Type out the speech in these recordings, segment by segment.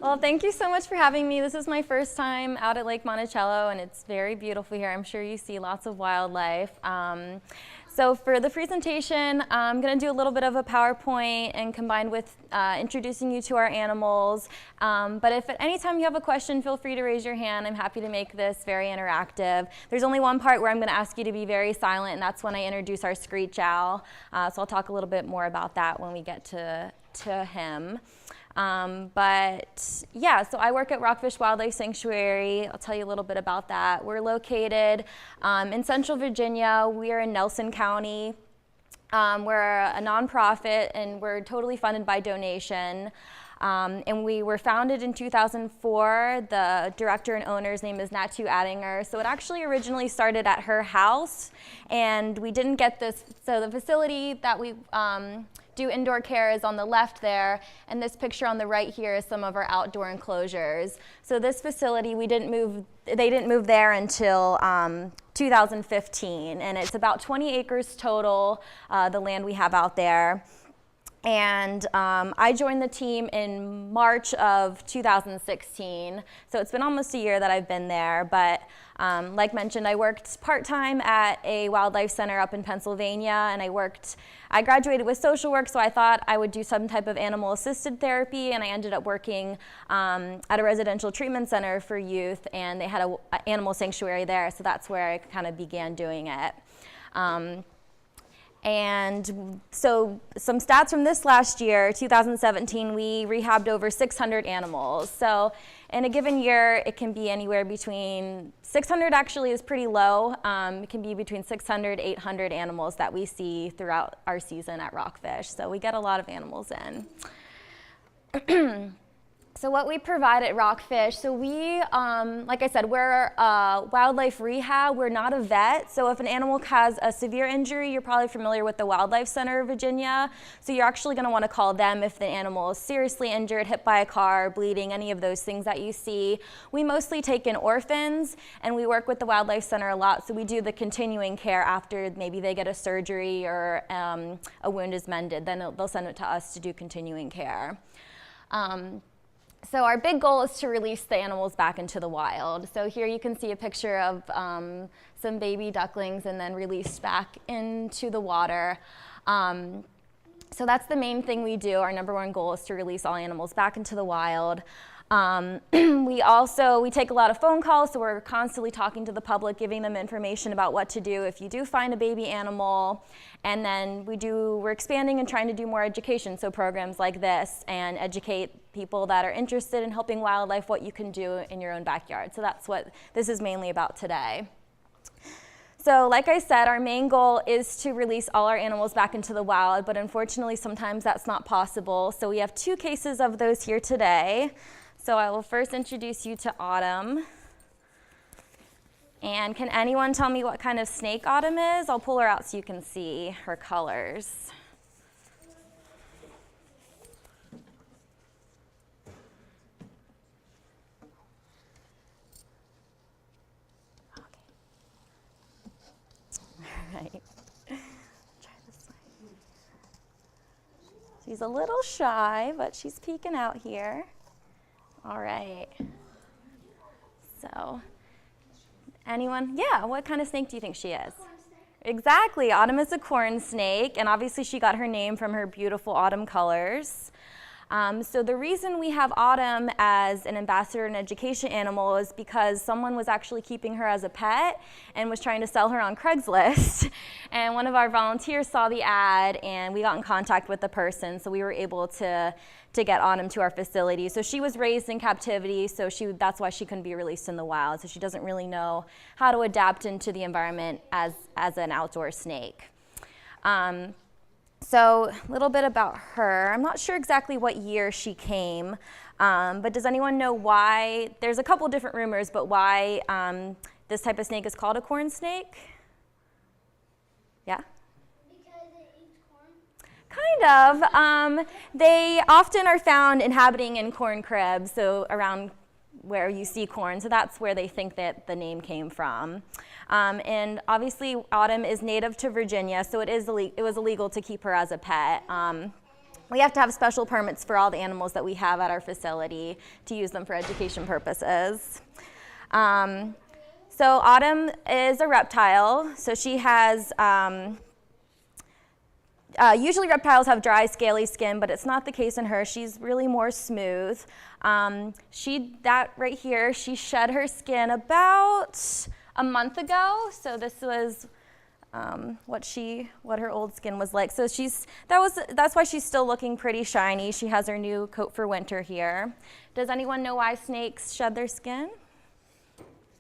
Well, thank you so much for having me. This is my first time out at Lake Monticello, and it's very beautiful here. I'm sure you see lots of wildlife. So for the presentation, I'm going to do a little bit of a PowerPoint and combined with introducing you to our animals. But if at any time you have a question, feel free to raise your hand. I'm happy to make this very interactive. There's only one part where I'm going to ask you to be very silent, and that's when I introduce our screech owl. So I'll talk a little bit more about that when we get to him. But yeah, so I work at Rockfish Wildlife Sanctuary. I'll tell you a little bit about that. We're located in Central Virginia. We are in Nelson County. We're a nonprofit, and we're totally funded by donation. And we were founded in 2004. The director and owner's name is Natu Addinger. So it actually originally started at her house, and we didn't get this. So the facility that we do indoor care is on the left there, and this picture on the right here is some of our outdoor enclosures. So this facility, they didn't move there until 2015, and it's about 20 acres total, the land we have out there. And I joined the team in March of 2016, so it's been almost a year that I've been there. But like mentioned, I worked part-time at a wildlife center up in Pennsylvania, and I graduated with social work, so I thought I would do some type of animal-assisted therapy, and I ended up working at a residential treatment center for youth, and they had an animal sanctuary there, so that's where I kind of began doing it. And so some stats from this last year, 2017, we rehabbed over 600 animals. So in a given year, it can be anywhere between 600 actually is pretty low. It can be between 600, 800 animals that we see throughout our season at Rockfish. So we get a lot of animals in. So what we provide at Rockfish, so we, like I said, we're a wildlife rehab. We're not a vet. So if an animal has a severe injury, you're probably familiar with the Wildlife Center of Virginia. So you're actually going to want to call them if the animal is seriously injured, hit by a car, bleeding, any of those things that you see. We mostly take in orphans, and we work with the Wildlife Center a lot. So we do the continuing care after maybe they get a surgery or a wound is mended. Then they'll send it to us to do continuing care. So our big goal is to release the animals back into the wild. So here you can see a picture of some baby ducklings and then released back into the water. So that's the main thing we do. Our number one goal is to release all animals back into the wild. We take a lot of phone calls, so we're constantly talking to the public, giving them information about what to do if you do find a baby animal. And then we're expanding and trying to do more education, so programs like this, and educate people that are interested in helping wildlife what you can do in your own backyard. So that's what this is mainly about today. So like I said, our main goal is to release all our animals back into the wild, but unfortunately sometimes that's not possible. So we have two cases of those here today. So I will first introduce you to Autumn. And can anyone tell me what kind of snake Autumn is? I'll pull her out so you can see her colors. Right. Try this way. She's a little shy, but she's peeking out here. All right. So, anyone? Yeah, what kind of snake do you think she is? Exactly. Autumn is a corn snake, and obviously she got her name from her beautiful autumn colors. So the reason we have Autumn as an ambassador and education animal is because someone was actually keeping her as a pet and was trying to sell her on Craigslist. And one of our volunteers saw the ad, and we got in contact with the person, so we were able to get Autumn to our facility. So she was raised in captivity, so that's why she couldn't be released in the wild. So she doesn't really know how to adapt into the environment as an outdoor snake. So a little bit about her. I'm not sure exactly what year she came, but does anyone know why? There's a couple different rumors, but why this type of snake is called a corn snake? Yeah? Because it eats corn? Kind of. They often are found inhabiting in corn cribs, so around where you see corn, so that's where they think that the name came from. And obviously Autumn is native to Virginia, so it was illegal to keep her as a pet. We have to have special permits for all the animals that we have at our facility to use them for education purposes. So Autumn is a reptile. So she has, usually reptiles have dry, scaly skin, but it's not the case in her. She's really more smooth. That right here, she shed her skin about a month ago. So this was what her old skin was like. So that's why she's still looking pretty shiny. She has her new coat for winter here. Does anyone know why snakes shed their skin?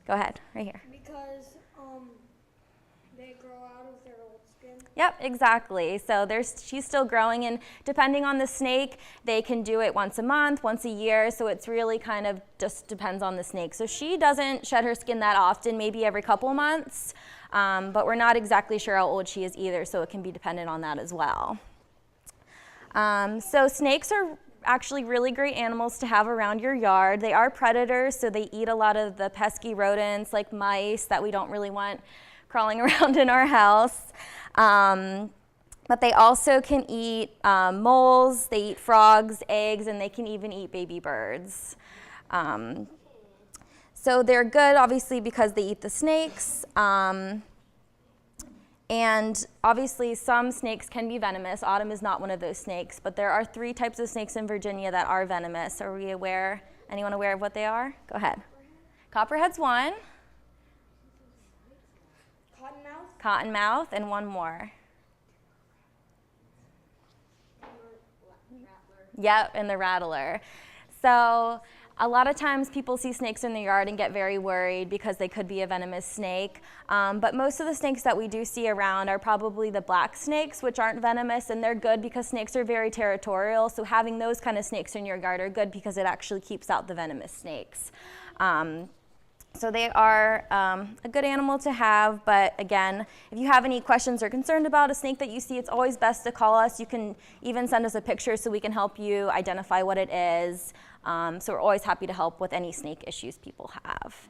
Go ahead, right here. Because they grow out of their old skin. Yep, exactly. So she's still growing, and depending on the snake, they can do it once a month, once a year. So it's really kind of just depends on the snake. So she doesn't shed her skin that often, maybe every couple months. But we're not exactly sure how old she is either, so it can be dependent on that as well. So snakes are actually really great animals to have around your yard. They are predators, so they eat a lot of the pesky rodents like mice that we don't really want crawling around in our house. But they also can eat moles, they eat frogs, eggs, and they can even eat baby birds. So they're good, obviously, because they eat the snakes. And obviously, some snakes can be venomous. Autumn is not one of those snakes, but there are 3 types of snakes in Virginia that are venomous. Are we aware? Anyone aware of what they are? Go ahead. Copperhead's one. Cottonmouth. Cottonmouth, and one more. Yep, and the rattler. So a lot of times people see snakes in the yard and get very worried because they could be a venomous snake. But most of the snakes that we do see around are probably the black snakes, which aren't venomous, and they're good because snakes are very territorial. So having those kind of snakes in your yard are good because it actually keeps out the venomous snakes. So they are a good animal to have, but again, if you have any questions or concerned about a snake that you see, it's always best to call us. You can even send us a picture so we can help you identify what it is. So we're always happy to help with any snake issues people have.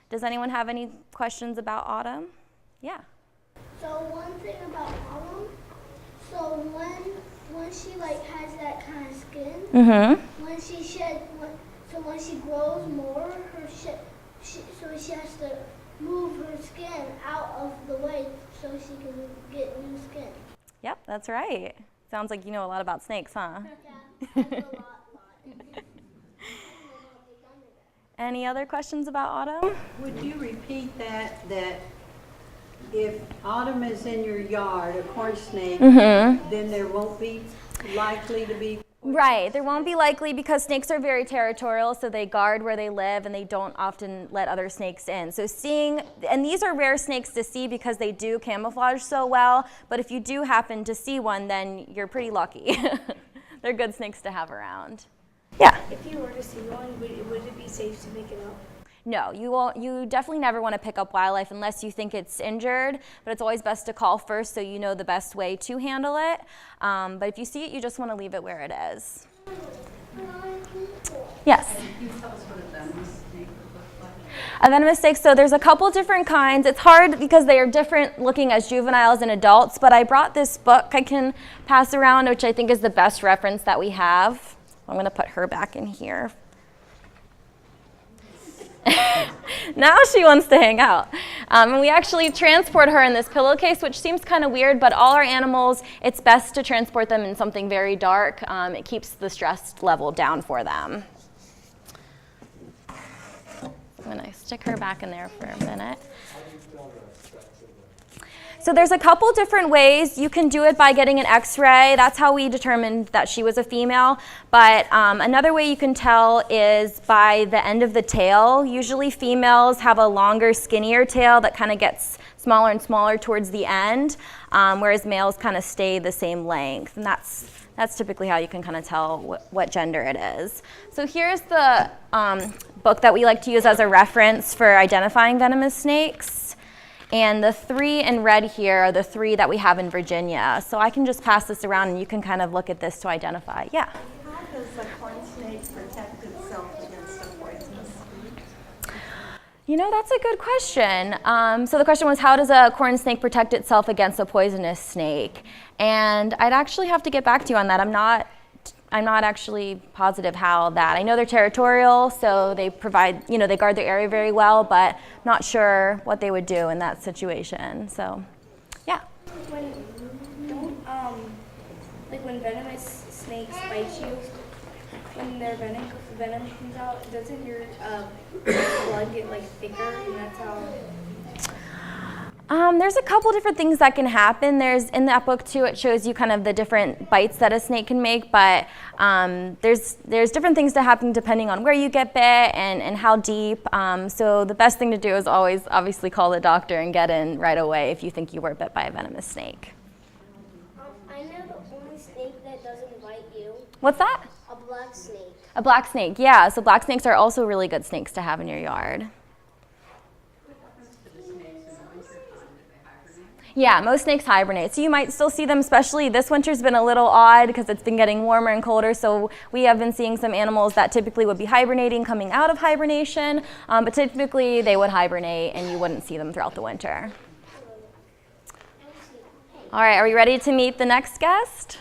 Does anyone have any questions about Autumn? Yeah. So one thing about Autumn, so when she has that kind of skin, when she grows more, so she has to move her skin out of the way so she can get new skin. Yep, that's right. Sounds like you know a lot about snakes, huh? Yeah, I know a lot. Any other questions about Autumn? Would you repeat that if Autumn is in your yard, a corn snake, then there won't be likely to be... Right, there won't be likely because snakes are very territorial, so they guard where they live and they don't often let other snakes in. So and these are rare snakes to see because they do camouflage so well, but if you do happen to see one, then you're pretty lucky. They're good snakes to have around. Yeah? If you were to see one, would it be safe to pick it up? No, you definitely never want to pick up wildlife unless you think it's injured, but it's always best to call first so you know the best way to handle it. But if you see it, you just want to leave it where it is. Yes? Can you tell us what a venomous snake would look like? A venomous snake, so there's a couple different kinds. It's hard because they are different looking as juveniles and adults, but I brought this book I can pass around, which I think is the best reference that we have. I'm going to put her back in here. Now she wants to hang out. And we actually transport her in this pillowcase, which seems kind of weird, but all our animals, it's best to transport them in something very dark. It keeps the stress level down for them. I'm going to stick her back in there for a minute. So there's a couple different ways. You can do it by getting an x-ray. That's how we determined that she was a female. But another way you can tell is by the end of the tail. Usually females have a longer, skinnier tail that kind of gets smaller and smaller towards the end, whereas males kind of stay the same length. And that's typically how you can kind of tell what gender it is. So here's the book that we like to use as a reference for identifying venomous snakes. And the 3 in red here are the 3 that we have in Virginia. So I can just pass this around and you can kind of look at this to identify. Yeah? How does a corn snake protect itself against a poisonous snake? You know, that's a good question. So the question was, how does a corn snake protect itself against a poisonous snake? And I'd actually have to get back to you on that. I'm not I'm not actually positive how that. I know they're territorial, so they provide, they guard their area very well, but not sure what they would do in that situation. So, yeah. When venomous snakes bite you, when their venom comes out, doesn't your blood get like thicker, and that's how? There's a couple different things that can happen. There's, in that book too, it shows you kind of the different bites that a snake can make, but there's different things that happen depending on where you get bit and how deep. So the best thing to do is always obviously call the doctor and get in right away if you think you were bit by a venomous snake. I know the only snake that doesn't bite you. What's that? A black snake. A black snake, yeah. So black snakes are also really good snakes to have in your yard. Yeah, most snakes hibernate. So you might still see them, especially this winter's been a little odd because it's been getting warmer and colder. So we have been seeing some animals that typically would be hibernating coming out of hibernation. But typically they would hibernate and you wouldn't see them throughout the winter. All right, are we ready to meet the next guest?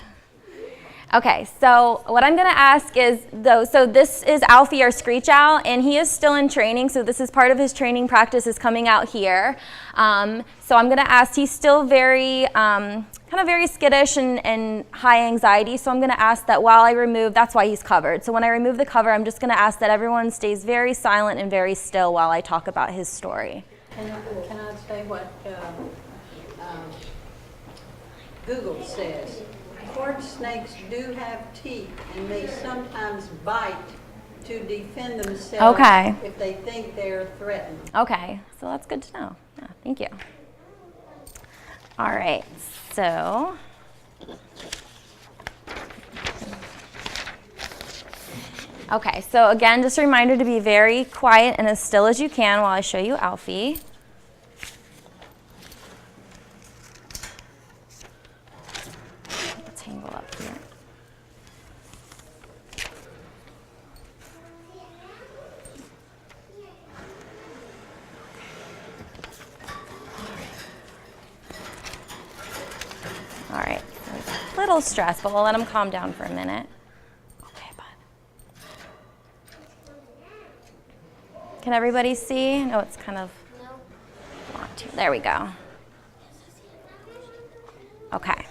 Okay, so what I'm going to ask is, so this is Alfie, our screech owl, and he is still in training, so this is part of his training practice is coming out here. So I'm going to ask, he's still very, kind of very skittish and high anxiety, so I'm going to ask that while I remove, that's why he's covered. So when I remove the cover, I'm just going to ask that everyone stays very silent and very still while I talk about his story. Can I say what Google says? Corn snakes do have teeth, and they sometimes bite to defend themselves if they think they're threatened. Okay, so that's good to know. Yeah, thank you. All right, so okay, so again, just a reminder to be very quiet and as still as you can while I show you Alfie. Tangle up here. All right, a little stressed, but we'll let him calm down for a minute. Okay, bud. Can everybody see? No, it's kind of blocked here. There we go. Okay.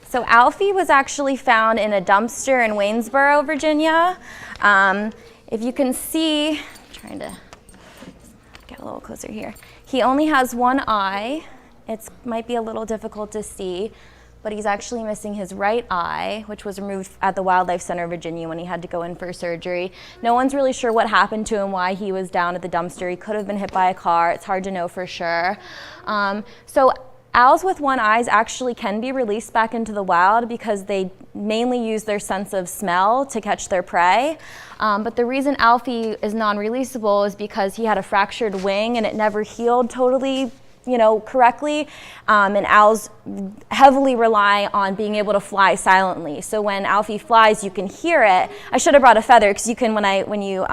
So Alfie was actually found in a dumpster in Waynesboro, Virginia. If you can see, I'm trying to get a little closer here. He only has one eye. It might be a little difficult to see, but he's actually missing his right eye, which was removed at the Wildlife Center of Virginia when he had to go in for surgery. No one's really sure what happened to him, why he was down at the dumpster. He could have been hit by a car. It's hard to know for sure. So owls with one eye actually can be released back into the wild because they mainly use their sense of smell to catch their prey. But the reason Alfie is non-releasable is because he had a fractured wing and it never healed totally, correctly. And owls heavily rely on being able to fly silently. So when Alfie flies, you can hear it. I should have brought a feather because you can, when you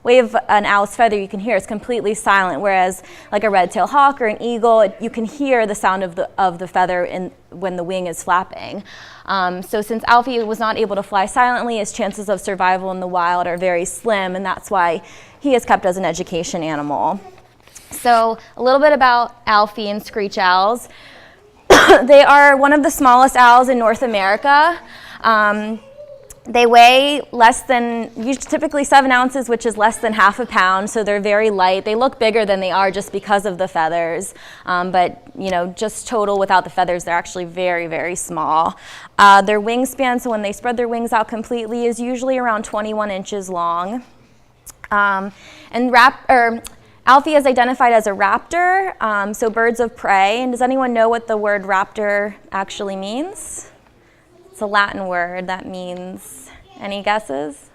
wave an owl's feather, you can hear it's completely silent. Whereas like a red-tailed hawk or an eagle, you can hear the sound of the feather when the wing is flapping. So since Alfie was not able to fly silently, his chances of survival in the wild are very slim, and that's why he is kept as an education animal. So a little bit about Alfie and screech owls. They are one of the smallest owls in North America. They weigh typically 7 ounces, which is less than half a pound, so they're very light. They look bigger than they are just because of the feathers, but just total without the feathers, they're actually very, very small. Their wingspan, so when they spread their wings out completely, is usually around 21 inches long. Alfie is identified as a raptor, so birds of prey. And does anyone know what the word raptor actually means? It's a Latin word that means, any guesses?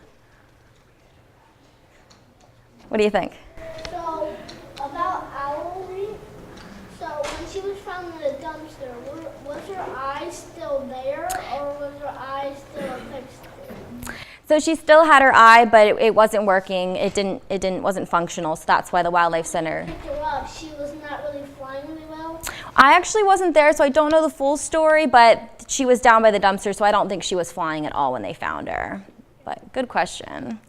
What do you think? So, about Alfie, so when she was found in the dumpster, was her eye still there, or was her eye still fixed? So she still had her eye, but it wasn't working. It wasn't functional. So that's why the Wildlife Center Picked her up. She was not really flying really well. I actually wasn't there, so I don't know the full story, but she was down by the dumpster, so I don't think she was flying at all when they found her. But good question.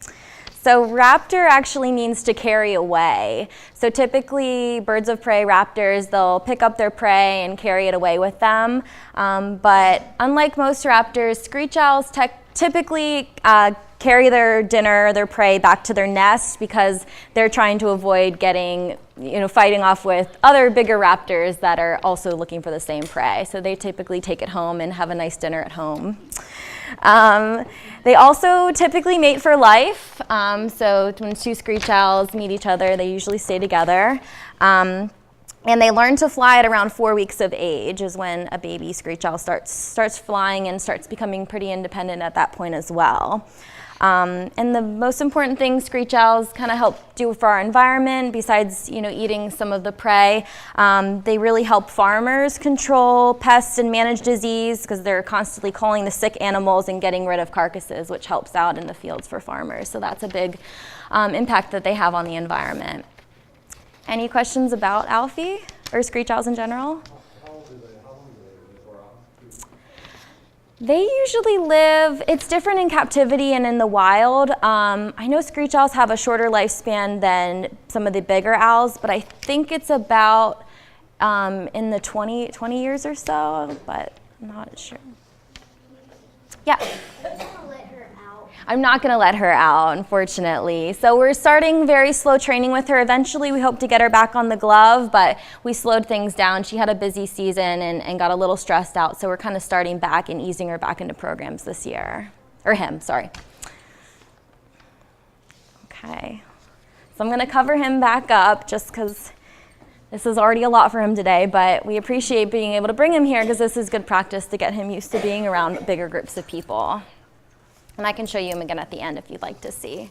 So raptor actually means to carry away. So typically birds of prey, raptors, they'll pick up their prey and carry it away with them. But unlike most raptors, screech owls typically carry their dinner, their prey back to their nest because they're trying to avoid getting, fighting off with other bigger raptors that are also looking for the same prey. So they typically take it home and have a nice dinner at home. They also typically mate for life. So when two screech owls meet each other, they usually stay together. And they learn to fly at around 4 weeks of age is when a baby screech owl starts flying and starts becoming pretty independent at that point as well. And the most important thing screech owls kind of help do for our environment, besides eating some of the prey, they really help farmers control pests and manage disease because they're constantly culling the sick animals and getting rid of carcasses, which helps out in the fields for farmers. So that's a big impact that they have on the environment. Any questions about Alfie or screech owls in general? How long do they live before They usually live, it's different in captivity and in the wild. I know screech owls have a shorter lifespan than some of the bigger owls, but I think it's about in the 20 years or so, but I'm not sure. Yeah? I'm not going to let her out, unfortunately. So we're starting very slow training with her. Eventually, we hope to get her back on the glove, but we slowed things down. She had a busy season and got a little stressed out, so we're kind of starting back and easing her back into programs this year. Or him, sorry. Okay. So I'm going to cover him back up just because this is already a lot for him today, but we appreciate being able to bring him here because this is good practice to get him used to being around bigger groups of people. And I can show you him again at the end if you'd like to see.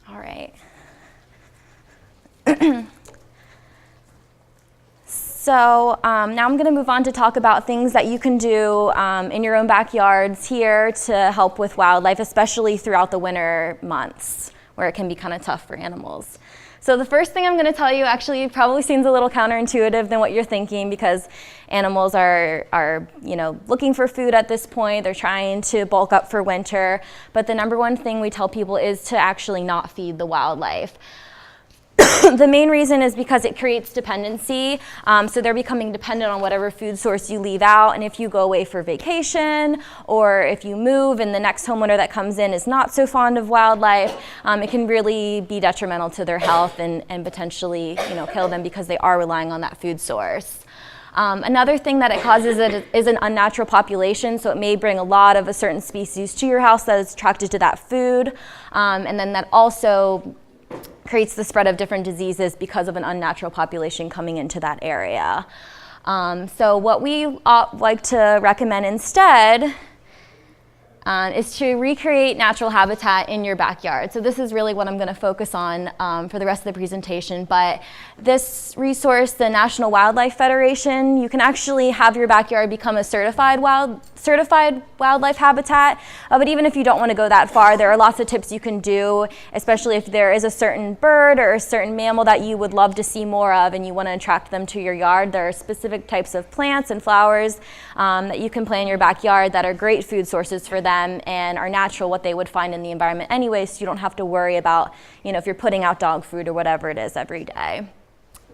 All right. So now I'm going to move on to talk about things that you can do in your own backyards here to help with wildlife, especially throughout the winter months where it can be kind of tough for animals. So the first thing I'm going to tell you actually probably seems a little counterintuitive than what you're thinking because animals are looking for food at this point. They're trying to bulk up for winter. But the number one thing we tell people is to actually not feed the wildlife. The main reason is because it creates dependency. So they're becoming dependent on whatever food source you leave out. And if you go away for vacation or if you move and the next homeowner that comes in is not so fond of wildlife, it can really be detrimental to their health and potentially kill them because they are relying on that food source. Another thing that it causes is an unnatural population, so it may bring a lot of a certain species to your house that is attracted to that food. And then that also creates the spread of different diseases because of an unnatural population coming into that area. So what we like to recommend instead is to recreate natural habitat in your backyard. So this is really what I'm going to focus on for the rest of the presentation. But this resource, the National Wildlife Federation, you can actually have your backyard become a certified wildlife habitat. But even if you don't want to go that far, there are lots of tips you can do, especially if there is a certain bird or a certain mammal that you would love to see more of and you want to attract them to your yard. There are specific types of plants and flowers that you can plant in your backyard that are great food sources for them and are natural, what they would find in the environment anyway, so you don't have to worry about, if you're putting out dog food or whatever it is every day.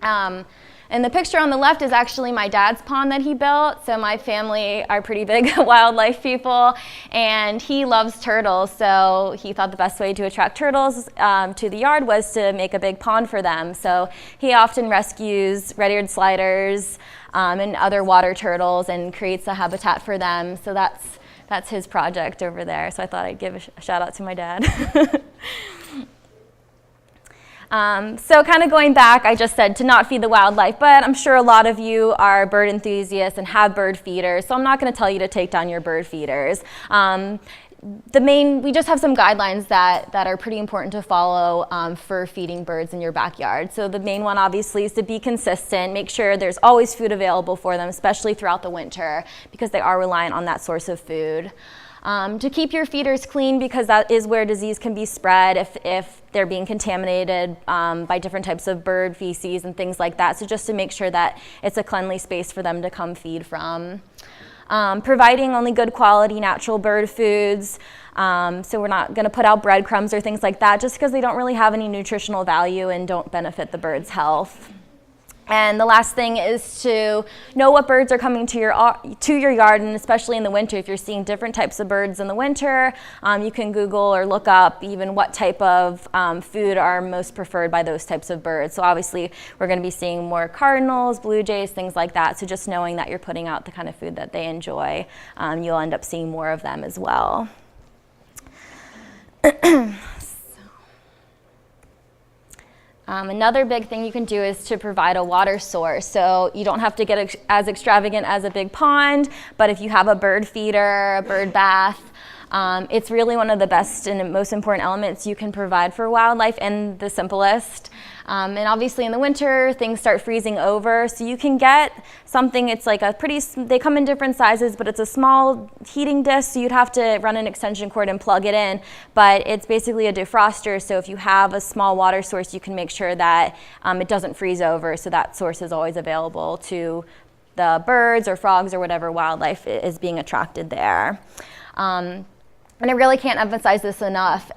And the picture on the left is actually my dad's pond that he built. So my family are pretty big wildlife people, and he loves turtles. So he thought the best way to attract turtles to the yard was to make a big pond for them. So he often rescues red-eared sliders and other water turtles and creates a habitat for them. So that's his project over there. So I thought I'd give a shout out to my dad. So kind of going back, I just said to not feed the wildlife, but I'm sure a lot of you are bird enthusiasts and have bird feeders, so I'm not going to tell you to take down your bird feeders. We just have some guidelines that are pretty important to follow for feeding birds in your backyard. So the main one obviously is to be consistent, make sure there's always food available for them, especially throughout the winter, because they are reliant on that source of food. To keep your feeders clean, because that is where disease can be spread if they're being contaminated by different types of bird feces and things like that. So just to make sure that it's a cleanly space for them to come feed from. providing only good quality natural bird foods. So we're not going to put out breadcrumbs or things like that just because they don't really have any nutritional value and don't benefit the bird's health. And the last thing is to know what birds are coming to your yard, and especially in the winter. If you're seeing different types of birds in the winter, you can Google or look up even what type of food are most preferred by those types of birds. So obviously we're going to be seeing more cardinals, blue jays, things like that. So just knowing that you're putting out the kind of food that they enjoy, you'll end up seeing more of them as well. Another big thing you can do is to provide a water source. So you don't have to get as extravagant as a big pond, but if you have a bird feeder, a bird bath, it's really one of the best and most important elements you can provide for wildlife, and the simplest. And obviously in the winter, things start freezing over, so you can get something, it's like they come in different sizes, but it's a small heating disc, so you'd have to run an extension cord and plug it in, but it's basically a defroster, so if you have a small water source, you can make sure that it doesn't freeze over, so that source is always available to the birds or frogs or whatever wildlife is being attracted there. And I really can't emphasize this enough,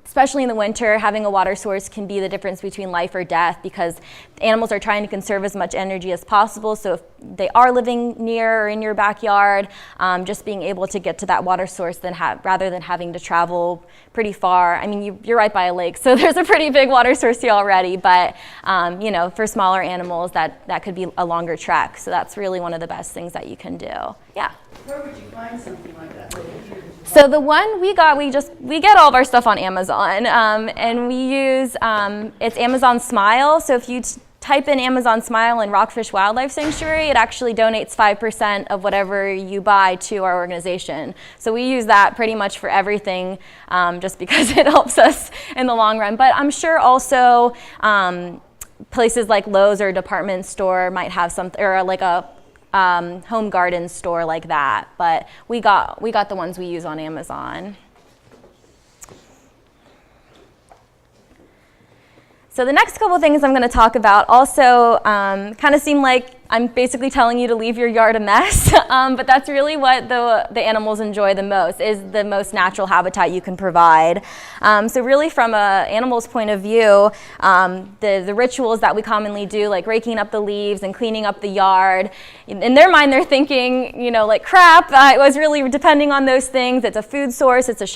especially in the winter, having a water source can be the difference between life or death, because animals are trying to conserve as much energy as possible. So if they are living near or in your backyard, just being able to get to that water source rather than having to travel pretty far. I mean, you're right by a lake, so there's a pretty big water source here already, but for smaller animals, that could be a longer trek. So that's really one of the best things that you can do. Yeah. Where would you find something like that? So the one we got, we get all of our stuff on Amazon, and we use, it's Amazon Smile. So if you type in Amazon Smile and Rockfish Wildlife Sanctuary, it actually donates 5% of whatever you buy to our organization. So we use that pretty much for everything, just because it helps us in the long run. But I'm sure also places like Lowe's or a department store might have something, or like a home garden store like that, but we got the ones we use on Amazon. So the next couple things I'm going to talk about also kind of seem like I'm basically telling you to leave your yard a mess, but that's really what the animals enjoy the most, is the most natural habitat you can provide. So really from an animal's point of view, the rituals that we commonly do, like raking up the leaves and cleaning up the yard, in their mind they're thinking, like crap, it was really depending on those things. It's a food source, it's a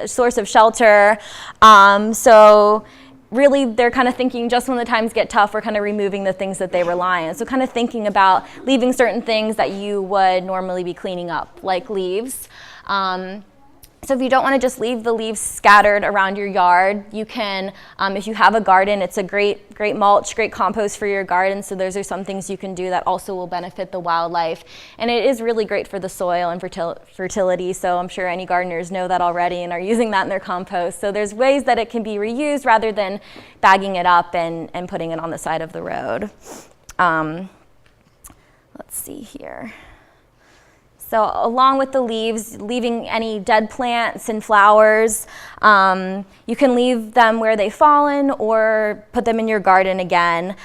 source of shelter. So really, they're kind of thinking just when the times get tough, we're kind of removing the things that they rely on. So kind of thinking about leaving certain things that you would normally be cleaning up, like leaves. So if you don't want to just leave the leaves scattered around your yard, you can, if you have a garden, it's a great mulch, great compost for your garden. So those are some things you can do that also will benefit the wildlife. And it is really great for the soil and fertility. So I'm sure any gardeners know that already and are using that in their compost. So there's ways that it can be reused rather than bagging it up and putting it on the side of the road. Let's see here. So along with the leaves, leaving any dead plants and flowers, you can leave them where they've fallen or put them in your garden again.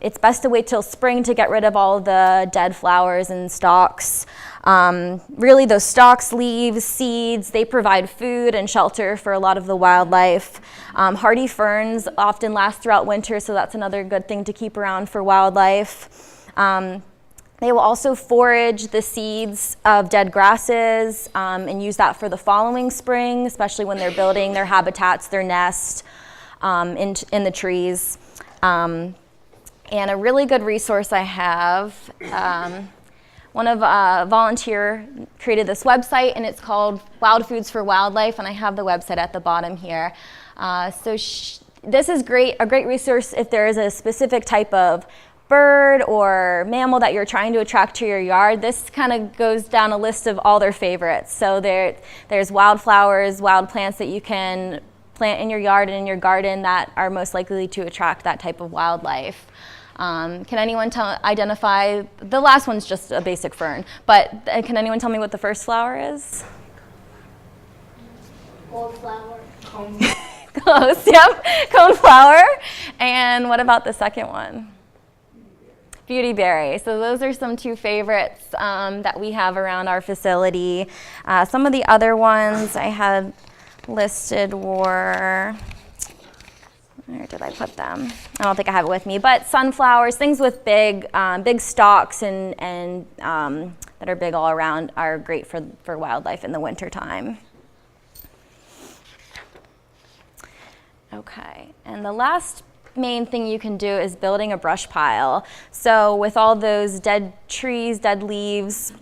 It's best to wait till spring to get rid of all the dead flowers and stalks. Really those stalks, leaves, seeds, they provide food and shelter for a lot of the wildlife. Hardy ferns often last throughout winter, so that's another good thing to keep around for wildlife. They will also forage the seeds of dead grasses and use that for the following spring, especially when they're building their habitats, their nests in the trees. And a really good resource I have, one of a volunteer created this website, and it's called Wild Foods for Wildlife, and I have the website at the bottom here. This is a great resource if there is a specific type of bird or mammal that you're trying to attract to your yard. This kind of goes down a list of all their favorites. So there's wildflowers, wild plants that you can plant in your yard and in your garden that are most likely to attract that type of wildlife. Can anyone identify, the last one's just a basic fern, but can anyone tell me what the first flower is? Goldflower. Close, yep, coneflower. And what about the second one? Beautyberry. So those are some two favorites that we have around our facility. Some of the other ones I had listed were, where did I put them? I don't think I have it with me, but sunflowers, things with big stalks and that are big all around are great for wildlife in the wintertime. Okay, and the last main thing you can do is building a brush pile. So with all those dead trees, dead leaves,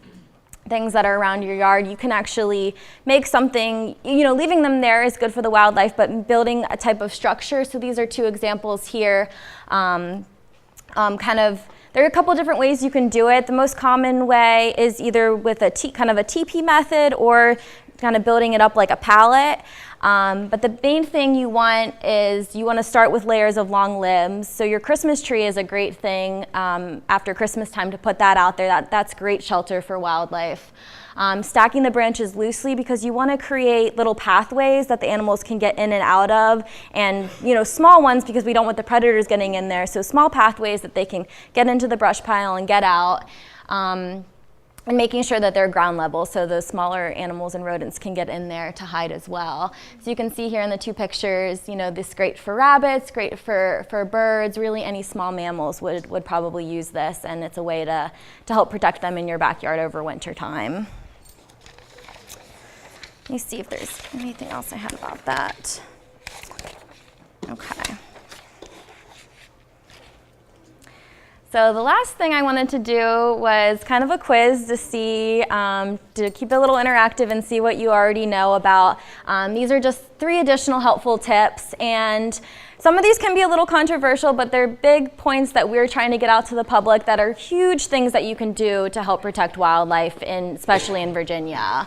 things that are around your yard, you can actually make something, leaving them there is good for the wildlife, but building a type of structure. So these are two examples here. There are a couple different ways you can do it. The most common way is either with a teepee method or kind of building it up like a pallet. But the main thing you want is you want to start with layers of long limbs. So your Christmas tree is a great thing after Christmas time to put that out there. That's great shelter for wildlife. Stacking the branches loosely because you want to create little pathways that the animals can get in and out of, and small ones because we don't want the predators getting in there. So small pathways that they can get into the brush pile and get out. And making sure that they're ground level so the smaller animals and rodents can get in there to hide as well. So you can see here in the two pictures, this is great for rabbits, great for birds, really any small mammals would probably use this, and it's a way to help protect them in your backyard over winter time. Let me see if there's anything else I had about that. Okay. So the last thing I wanted to do was kind of a quiz to see, to keep it a little interactive and see what you already know about. These are just 3 additional helpful tips, and some of these can be a little controversial, but they're big points that we're trying to get out to the public that are huge things that you can do to help protect wildlife, especially in Virginia.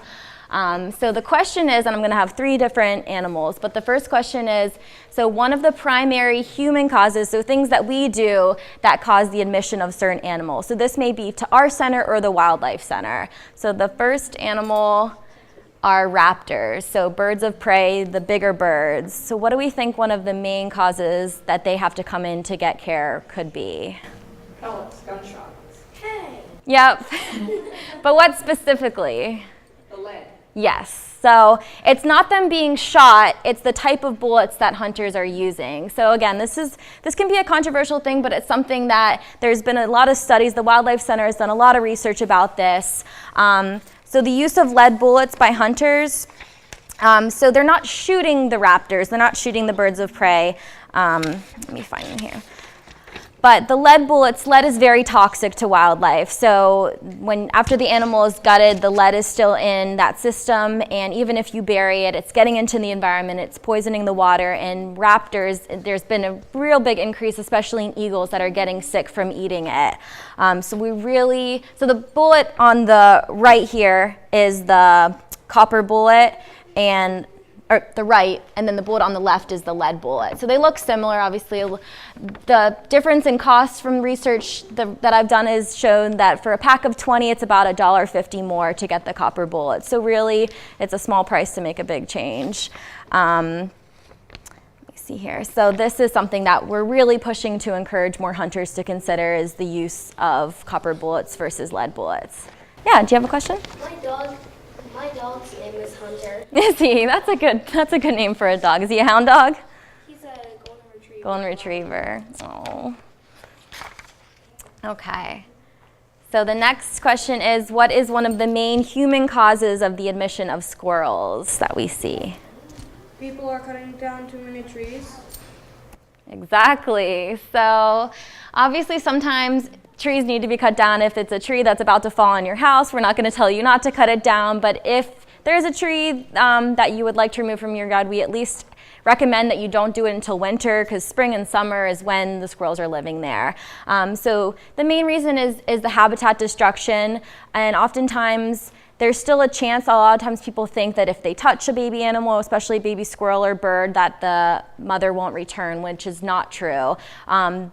So the question is, and I'm going to have 3 different animals, but the first question is, so one of the primary human causes, so things that we do that cause the admission of certain animals. So this may be to our center or the wildlife center. So the first animal are raptors, so birds of prey, the bigger birds. So what do we think one of the main causes that they have to come in to get care could be? Pellets, gunshots. Hey. Yep. But what specifically? The lead. Yes. So it's not them being shot, it's the type of bullets that hunters are using. So again, this can be a controversial thing, but it's something that there's been a lot of studies. The Wildlife Center has done a lot of research about this. So the use of lead bullets by hunters, so they're not shooting the raptors, they're not shooting the birds of prey. Let me find them here. But the lead bullets, lead is very toxic to wildlife. So after the animal is gutted, the lead is still in that system, and even if you bury it, it's getting into the environment, it's poisoning the water, and raptors, there's been a real big increase, especially in eagles that are getting sick from eating it. So the bullet on the right here is the copper bullet, or the right, and then the bullet on the left is the lead bullet. So they look similar, obviously. The difference in cost from research that I've done is shown that for a pack of 20, it's about $1.50 more to get the copper bullet. So really, it's a small price to make a big change. Let me see here. So this is something that we're really pushing to encourage more hunters to consider, is the use of copper bullets versus lead bullets. Yeah, do you have a question? My dog's name is Hunter. Is he? That's a good name for a dog. Is he a hound dog? He's a golden retriever. Golden retriever. Oh. Okay. So the next question is, what is one of the main human causes of the admission of squirrels that we see? People are cutting down too many trees. Exactly. So obviously sometimes trees need to be cut down. If it's a tree that's about to fall on your house, we're not going to tell you not to cut it down. But if there's a tree that you would like to remove from your yard, we at least recommend that you don't do it until winter, because spring and summer is when the squirrels are living there. So the main reason is the habitat destruction, and oftentimes there's still a chance. A lot of times people think that if they touch a baby animal, especially a baby squirrel or bird, that the mother won't return, which is not true.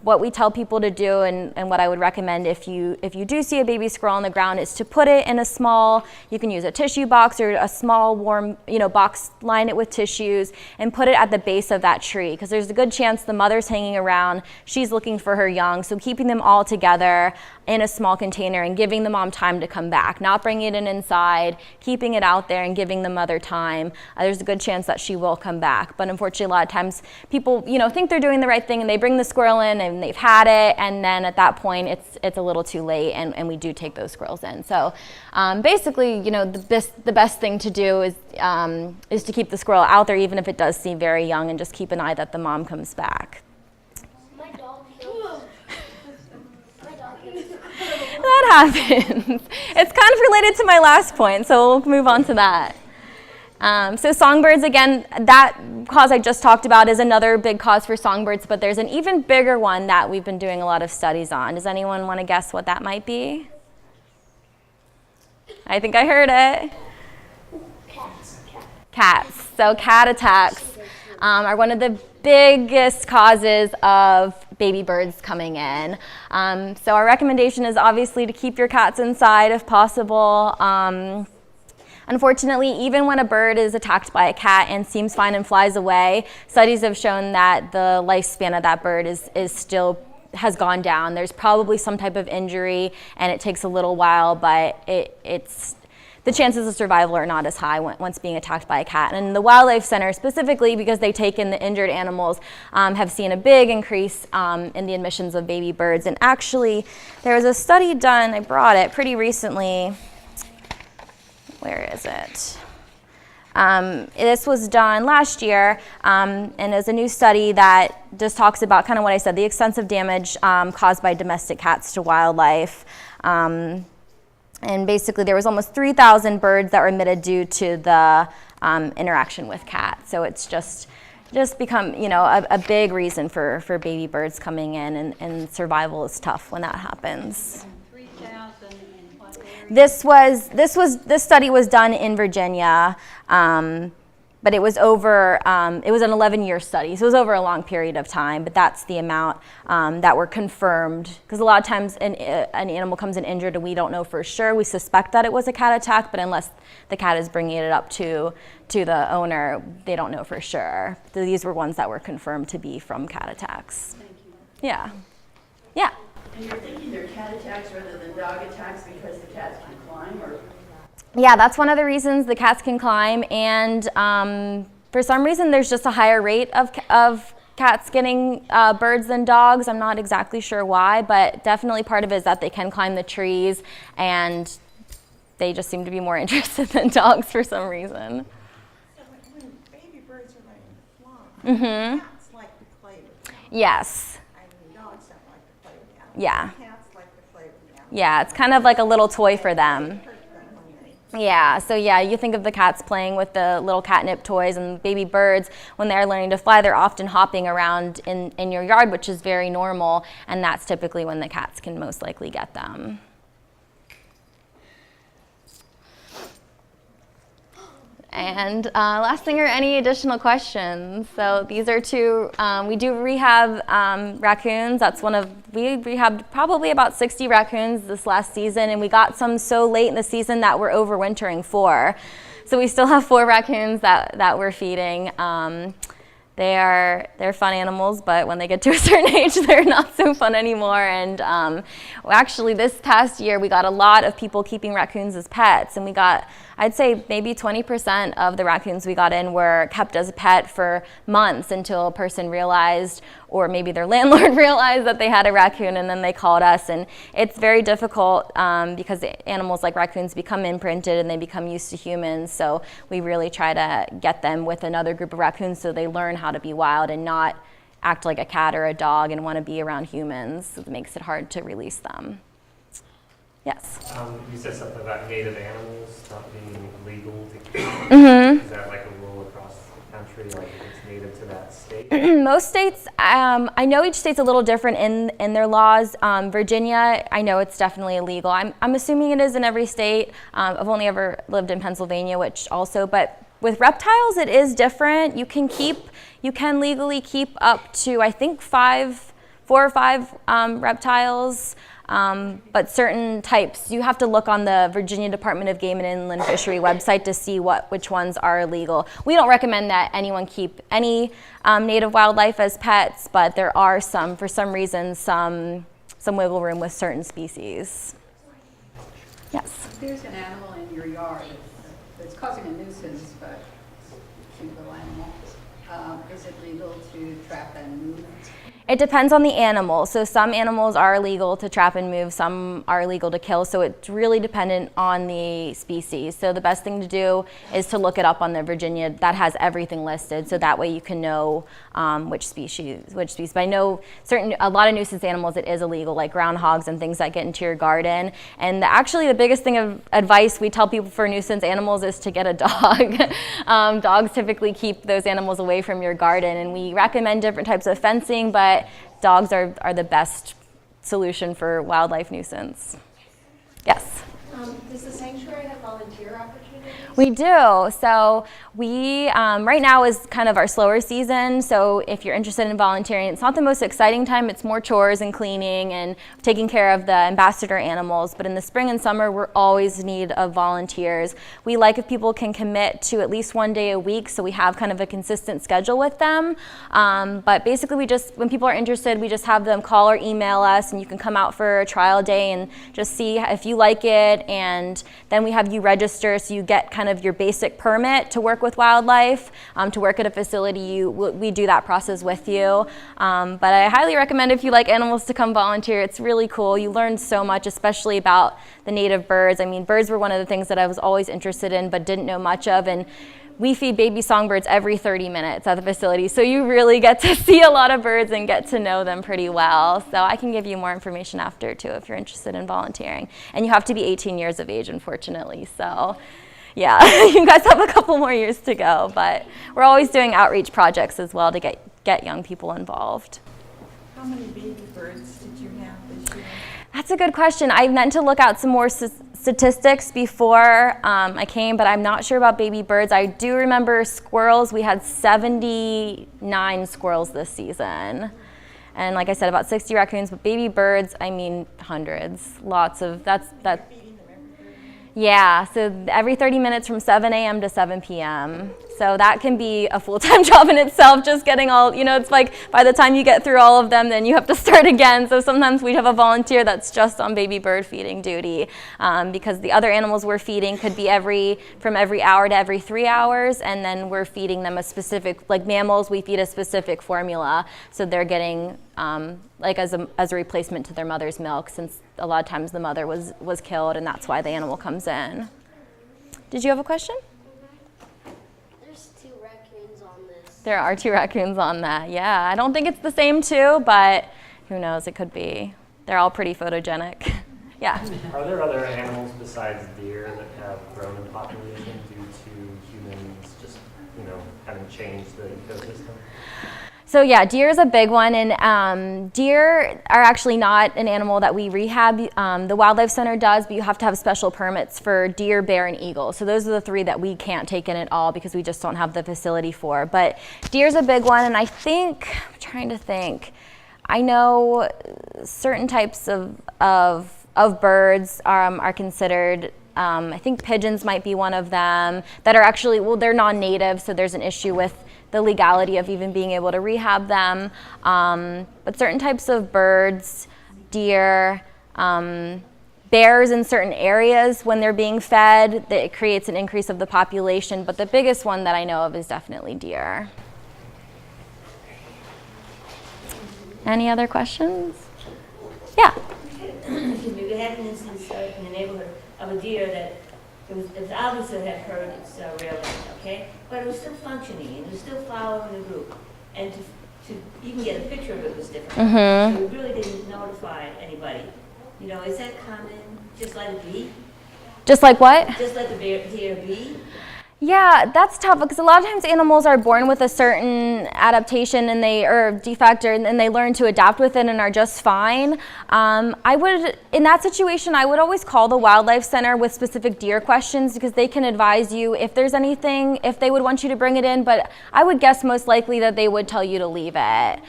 What we tell people to do, and what I would recommend if you do see a baby squirrel on the ground, is to put it in a small, you can use a tissue box or a small warm box, line it with tissues, and put it at the base of that tree, because there's a good chance the mother's hanging around, she's looking for her young. So keeping them all together in a small container and giving the mom time to come back, not bringing it inside, keeping it out there and giving the mother time, there's a good chance that she will come back. But unfortunately, a lot of times people think they're doing the right thing and they bring the squirrel in and they've had it, and then at that point it's a little too late, and we do take those squirrels in. So basically, the best thing to do is to keep the squirrel out there, even if it does seem very young, and just keep an eye that the mom comes back. My dog kills. That happens. It's kind of related to my last point, so we'll move on to that. So songbirds, again, that cause I just talked about is another big cause for songbirds, but there's an even bigger one that we've been doing a lot of studies on. Does anyone want to guess what that might be? I think I heard it. Cats. So cat attacks are one of the biggest causes of baby birds coming in. So our recommendation is obviously to keep your cats inside if possible. Unfortunately, even when a bird is attacked by a cat and seems fine and flies away, studies have shown that the lifespan of that bird has gone down. There's probably some type of injury, and it takes a little while, but the chances of survival are not as high once being attacked by a cat. And the Wildlife Center, specifically because they take in the injured animals, have seen a big increase in the admissions of baby birds. And actually, there was a study done, I brought it pretty recently. Where is it? This was done last year, and there's a new study that just talks about kind of what I said, the extensive damage caused by domestic cats to wildlife. And basically, there was almost 3,000 birds that were admitted due to the interaction with cats. So it's just become, a big reason for baby birds coming in, and survival is tough when that happens. 3,000 in what area? This study was done in Virginia, but it was over, it was an 11-year study, so it was over a long period of time, but that's the amount that were confirmed, because a lot of times an animal comes in injured and we don't know for sure. We suspect that it was a cat attack, but unless the cat is bringing it up to the owner, they don't know for sure. So these were ones that were confirmed to be from cat attacks. Thank you. Yeah. Yeah. And you're thinking they're cat attacks rather than dog attacks because the cats can climb, or? Yeah, that's one of the reasons the cats can climb, and for some reason there's just a higher rate of cats getting birds than dogs. I'm not exactly sure why, but definitely part of it is that they can climb the trees, and they just seem to be more interested than dogs for some reason. So when baby birds are laying the flock, cats like to play with them. Yes. I mean, dogs don't like to play with them. Yeah. Cats like to play with them. Yeah, it's kind of like a little toy for them. Hurt them when they Yeah, so yeah, you think of the cats playing with the little catnip toys, and baby birds, when they're learning to fly, they're often hopping around in your yard, which is very normal, and that's typically when the cats can most likely get them. And last thing, are any additional questions? So these are two, we do rehab raccoons. That's we rehabbed probably about 60 raccoons this last season, and we got some so late in the season that we're overwintering 4. So we still have 4 raccoons that we're feeding. They're fun animals, but when they get to a certain age, they're not so fun anymore. And actually, this past year, we got a lot of people keeping raccoons as pets, and we got, I'd say maybe 20% of the raccoons we got in were kept as a pet for months until a person realized, or maybe their landlord realized, that they had a raccoon, and then they called us. And it's very difficult because animals like raccoons become imprinted and they become used to humans. So we really try to get them with another group of raccoons so they learn how to be wild and not act like a cat or a dog and want to be around humans. It makes it hard to release them. Yes? You said something about native animals not being legal to keep. Mm-hmm. Is that like a rule across the country, like if it's native to that state? Most states, I know each state's a little different in their laws. Virginia, I know it's definitely illegal. I'm assuming it is in every state. I've only ever lived in Pennsylvania, which also, but with reptiles, it is different. You can legally keep up to, I think, 4 or 5 reptiles. But certain types, you have to look on the Virginia Department of Game and Inland Fishery website to see which ones are illegal. We don't recommend that anyone keep any native wildlife as pets, but there are for some reason, some wiggle room with certain species. Yes? If there's an animal in your yard that's causing a nuisance, but cute little animal, is it legal to trap and move? It depends on the animal. So some animals are illegal to trap and move, some are illegal to kill. So it's really dependent on the species. So the best thing to do is to look it up on the Virginia. That has everything listed. So that way you can know which species. But I know a lot of nuisance animals, it is illegal, like groundhogs and things that get into your garden. And actually the biggest thing of advice we tell people for nuisance animals is to get a dog. Dogs typically keep those animals away from your garden. And we recommend different types of fencing, but dogs are the best solution for wildlife nuisance. Yes? Does the sanctuary have volunteer opportunities? We do. So we, right now is kind of our slower season. So if you're interested in volunteering, it's not the most exciting time. It's more chores and cleaning and taking care of the ambassador animals. But in the spring and summer, we're always in need of volunteers. We like if people can commit to at least 1 day a week, so we have kind of a consistent schedule with them. But basically when people are interested, we just have them call or email us, and you can come out for a trial day and just see if you like it. And then we have you register, so you get kind of your basic permit to work with wildlife, to work at a facility. We do that process with you. But I highly recommend, if you like animals, to come volunteer. It's really cool. You learn so much, especially about the native birds. I mean, birds were one of the things that I was always interested in but didn't know much of. And we feed baby songbirds every 30 minutes at the facility, so you really get to see a lot of birds and get to know them pretty well. So I can give you more information after, too, if you're interested in volunteering. And you have to be 18 years of age, unfortunately. So yeah, you guys have a couple more years to go, but we're always doing outreach projects as well to get young people involved. How many baby birds did you have this year? That's a good question. I meant to look out some more statistics before I came, but I'm not sure about baby birds. I do remember squirrels. We had 79 squirrels this season. And like I said, about 60 raccoons, but baby birds, I mean, hundreds. Lots of, that's. Yeah, so every 30 minutes from 7 a.m. to 7 p.m. So that can be a full-time job in itself, just getting all, it's like by the time you get through all of them, then you have to start again. So sometimes we have a volunteer that's just on baby bird feeding duty, because the other animals we're feeding could be from every hour to every 3 hours, and then we're feeding them a specific, like mammals, we feed a specific formula, so they're getting like as a replacement to their mother's milk, since a lot of times the mother was killed, and that's why the animal comes in. Did you have a question? There's 2 raccoons on this. There are 2 raccoons on that, yeah. I don't think it's the same 2, but who knows, it could be. They're all pretty photogenic. Yeah. Are there other animals besides deer that have grown in population due to humans just, having changed the ecosystem? So yeah, deer is a big one, and deer are actually not an animal that we rehab. The Wildlife Center does, but you have to have special permits for deer, bear, and eagle. So those are the 3 that we can't take in at all because we just don't have the facility for. But deer's a big one, and I'm trying to think. I know certain types of birds are considered. I think pigeons might be one of them that are actually, they're non-native, so there's an issue with the legality of even being able to rehab them. But certain types of birds, deer, bears in certain areas, when they're being fed, it creates an increase of the population. But the biggest one that I know of is definitely deer. Any other questions? Yeah. We had an instance in the neighborhood of a deer that it was obviously had hurt its rear end, okay? But it was still functioning, and it was still following the group. And to even get a picture of it was difficult. Mm-hmm. So we really didn't notify anybody. Is that common? Just let it be? Just like what? Just let the deer be? Yeah, that's tough because a lot of times animals are born with a certain adaptation and or defect, and they learn to adapt with it and are just fine. In that situation, I would always call the wildlife center with specific deer questions because they can advise you if there's anything, if they would want you to bring it in, but I would guess most likely that they would tell you to leave it.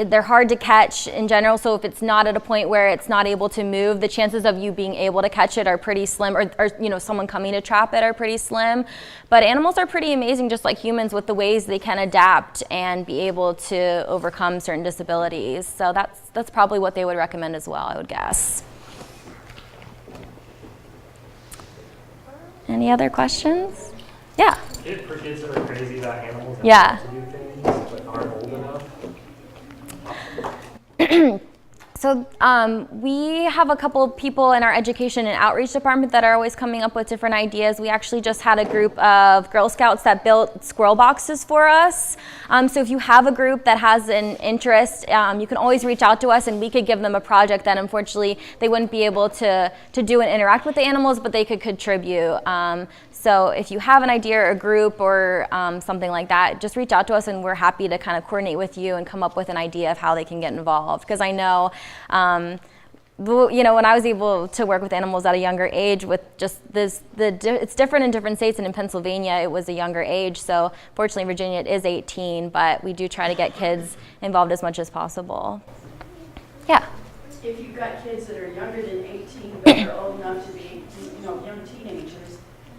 They're hard to catch in general, so if it's not at a point where it's not able to move, the chances of you being able to catch it are pretty slim, or someone coming to trap it are pretty slim. But animals are pretty amazing, just like humans, with the ways they can adapt and be able to overcome certain disabilities. So that's probably what they would recommend as well, I would guess. Any other questions? Yeah. For kids that are crazy about animals and Yeah. want to do things but aren't old enough. So we have a couple of people in our education and outreach department that are always coming up with different ideas. We actually just had a group of Girl Scouts that built squirrel boxes for us. So if you have a group that has an interest, you can always reach out to us and we could give them a project that unfortunately they wouldn't be able to do and interact with the animals, but they could contribute. So if you have an idea or a group or something like that, just reach out to us and we're happy to kind of coordinate with you and come up with an idea of how they can get involved. Because I know, when I was able to work with animals at a younger age with just it's different in different states, and in Pennsylvania it was a younger age. So fortunately in Virginia it is 18, but we do try to get kids involved as much as possible. Yeah. If you've got kids that are younger than 18 but are old enough to be, young teenagers,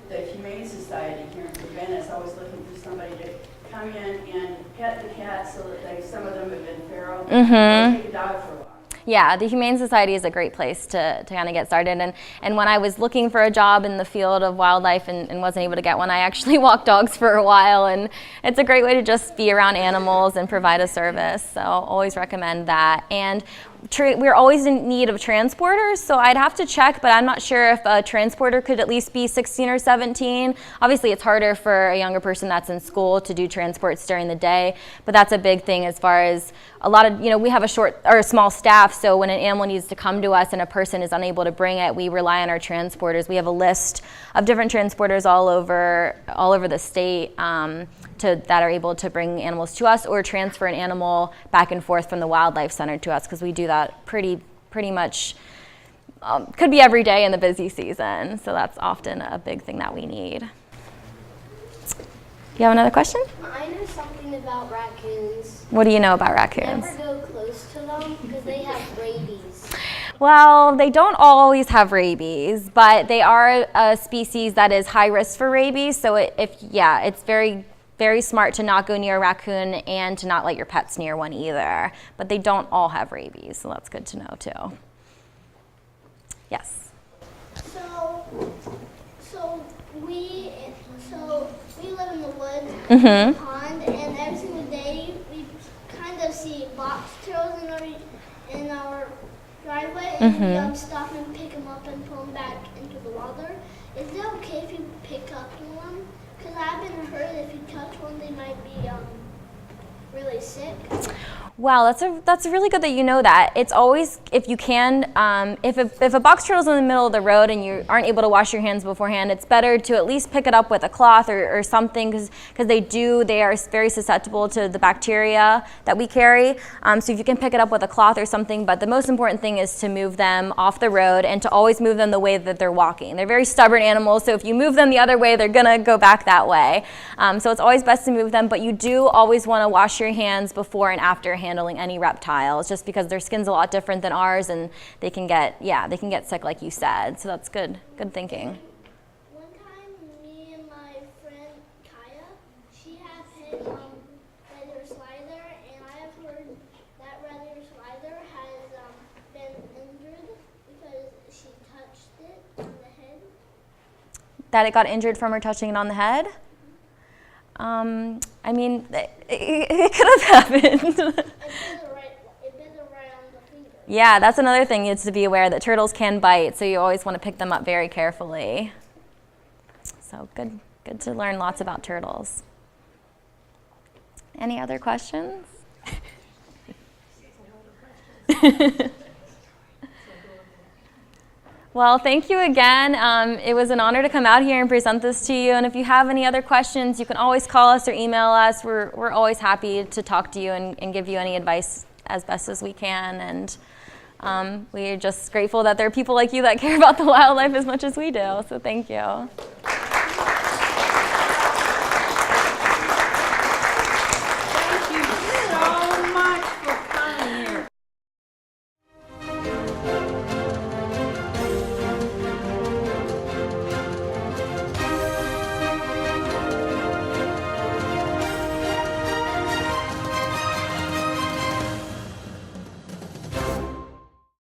the Humane Society here in Savannah is always looking for somebody to come in and pet the cats, so that some of them have been feral, or take a dog for a walk. Yeah, the Humane Society is a great place to kind of get started. And when I was looking for a job in the field of wildlife and wasn't able to get one, I actually walked dogs for a while. And it's a great way to just be around animals and provide a service. So always recommend that. And we're always in need of transporters, so I'd have to check, but I'm not sure if a transporter could at least be 16 or 17. Obviously, it's harder for a younger person that's in school to do transports during the day, but that's a big thing as far as a lot of, we have a small staff, so when an animal needs to come to us and a person is unable to bring it, we rely on our transporters. We have a list of different transporters all over the state that are able to bring animals to us or transfer an animal back and forth from the wildlife center to us, because we do that pretty much, could be every day in the busy season. So that's often a big thing that we need. You have another question? I know something about raccoons. What do you know about raccoons? Never go close to them because they have rabies. Well, they don't always have rabies, but they are a species that is high risk for rabies. So it's very, very smart to not go near a raccoon and to not let your pets near one either. But they don't all have rabies, so that's good to know too. Yes? So we live in the woods, in a pond, and every single day we kind of see box turtles in our driveway, and we stop and pick them up and pull them back into the water. Is it okay if you pick up one? Because I've been heard if you touch one, they might be really sick. Wow, that's really good that you know that. It's always, if you can, if a box turtle is in the middle of the road and you aren't able to wash your hands beforehand, it's better to at least pick it up with a cloth or something, because they are very susceptible to the bacteria that we carry. So if you can pick it up with a cloth or something, but the most important thing is to move them off the road and to always move them the way that they're walking. They're very stubborn animals, so if you move them the other way, they're gonna go back that way. So it's always best to move them, but you do always wanna wash your hands before and after handling any reptiles, just because their skin's a lot different than ours and they can get sick like you said. So that's good thinking. One time, me and my friend Kaya, she had hit Redditor Slider, and I have heard that Redditor Slider has been injured because she touched it on the head. That it got injured from her touching it on the head? I mean, it could have happened. It bit her right on the finger. Yeah, that's another thing is to be aware that turtles can bite, so you always want to pick them up very carefully. So good to learn lots about turtles. Any other questions? Well, thank you again. It was an honor to come out here and present this to you. And if you have any other questions, you can always call us or email us. We're always happy to talk to you and give you any advice as best as we can. And we're just grateful that there are people like you that care about the wildlife as much as we do. So thank you.